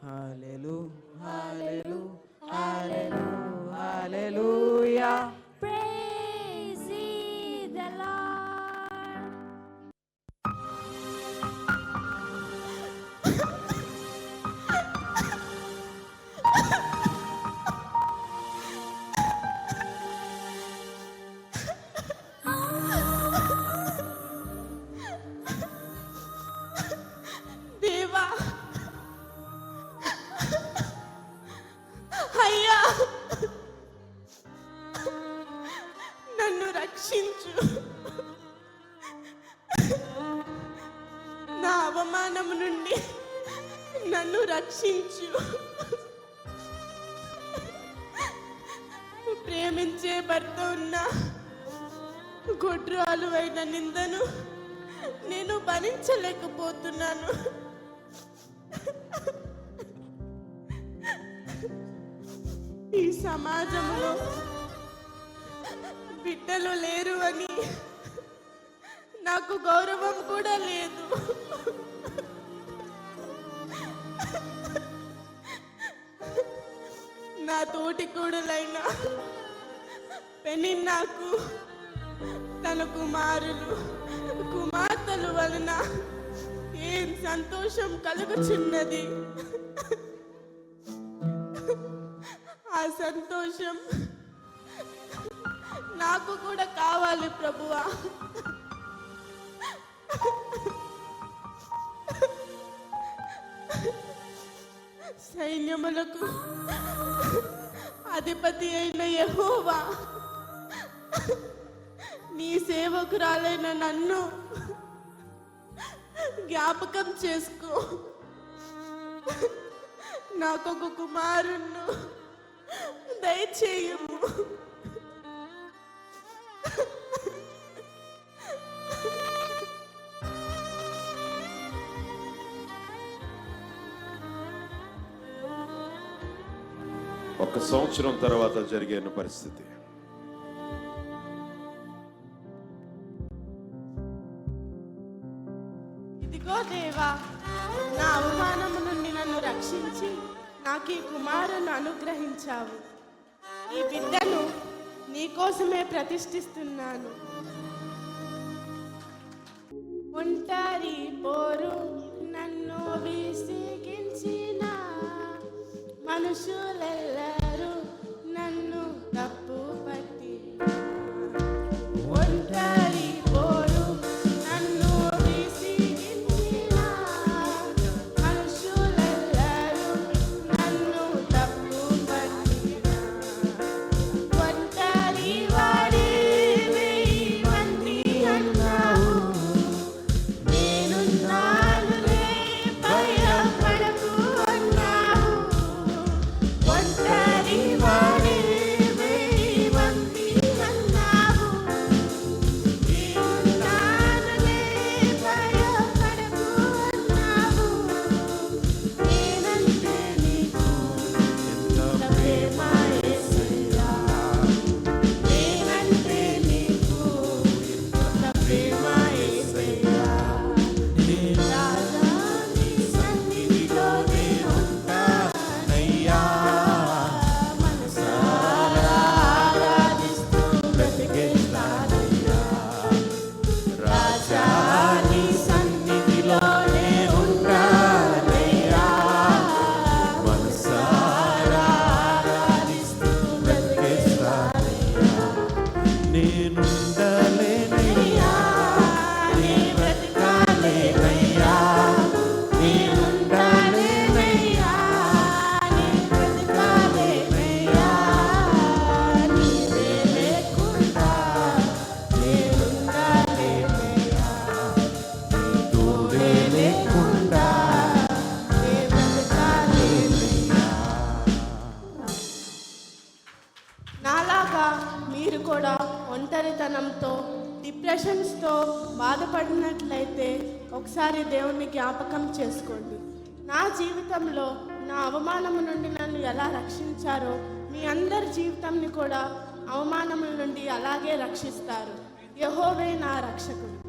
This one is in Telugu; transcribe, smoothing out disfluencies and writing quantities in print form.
Hallelujah. Praise ye the Lord. దేవా, అయ్యా, నన్ను రక్షించు. నా అవమానము నుండి నన్ను రక్షించు. ప్రేమించే భర్త ఉన్న గొడ్రాలు అయిన నిందను నేను భరించలేకపోతున్నాను. ఈ సమాజంలో బిడ్డలు లేరు అని నాకు గౌరవం కూడా లేదు. నా తోటి కూడలైన పెనిన్నాకు తన కుమార్తెల వలన ఏం సంతోషం కలుగుచున్నది. ఆ సంతోషం నాకు కూడా కావాలి ప్రభువా. సైన్యములకు అధిపతి అయిన యెహోవా, నీ సేవకురాలైన నన్ను జ్ఞాపకం చేసుకో. నాకొక కుమారుణ్ణు దయచేయము. ఒక సంవత్సరం తర్వాత జరిగిన పరిస్థితి. ఇదిగో దేవా, నా అవమానము నుండి నన్ను రక్షించి నాకు ఈ కుమారుని అనుగ్రహించావు. ఈ బిడ్డను నీకోసమే ప్రతిష్ఠిస్తున్నాను. ఒంటరి పోరు నన్ను విసిగించిన మనుషులెల్లరూ నన్ను తప్పు పట్టి, ఒంటరి పోరు నన్ను విసిగించిన మనుషులెల్లరూ నన్ను తప్పు పట్టిన, ఒంటరి వాడి 1000 మంది అన్నావు, నేనున్నానులే భయపడకు అన్నావు. ఒంటరి వాడి 1000 మంది అన్నావు, నేనున్నానులే భయపడకు అన్నావు. నేనంటే నీకు ఎంత ప్రేమ యేసయ్యా, నేనంటే నీకు ఎంత ప్రేమ యేసయ్యా. రాజా, నీ సన్నిధిలో నేనుంటానయ్యా, మనసారా ఆరాధిస్తూ బ్రతికేస్తానయ్యా. రాజా, నీ సన్నిధిలో నేనుంటానయ్యా, మనసారా ఆరాధిస్తూ బ్రతికేస్తానయ్యా. నేనుండలేనయ్యా, నీ బ్రతకాలేనయ్యా, నేనుండాలేనయ్యా, నీ బ్రతకాలేనయ్యా. నీవే లేకుండా నేనుండాలేనయ్యా, నీ తోడే లేకుండా నే బ్రతకాలేనయ్యా. నాలాగా మీరు కూడా ఒంటరితనంతో డిప్రెషన్స్తో బాధపడినట్లయితే ఒకసారి దేవుణ్ణి జ్ఞాపకం చేసుకోండి. నా జీవితంలో నా అవమానము నుండి నన్ను ఎలా రక్షించారో మీ అందరి జీవితాన్ని కూడా అవమానముల నుండి అలాగే రక్షిస్తారు. యెహోవే నా రక్షకుడు.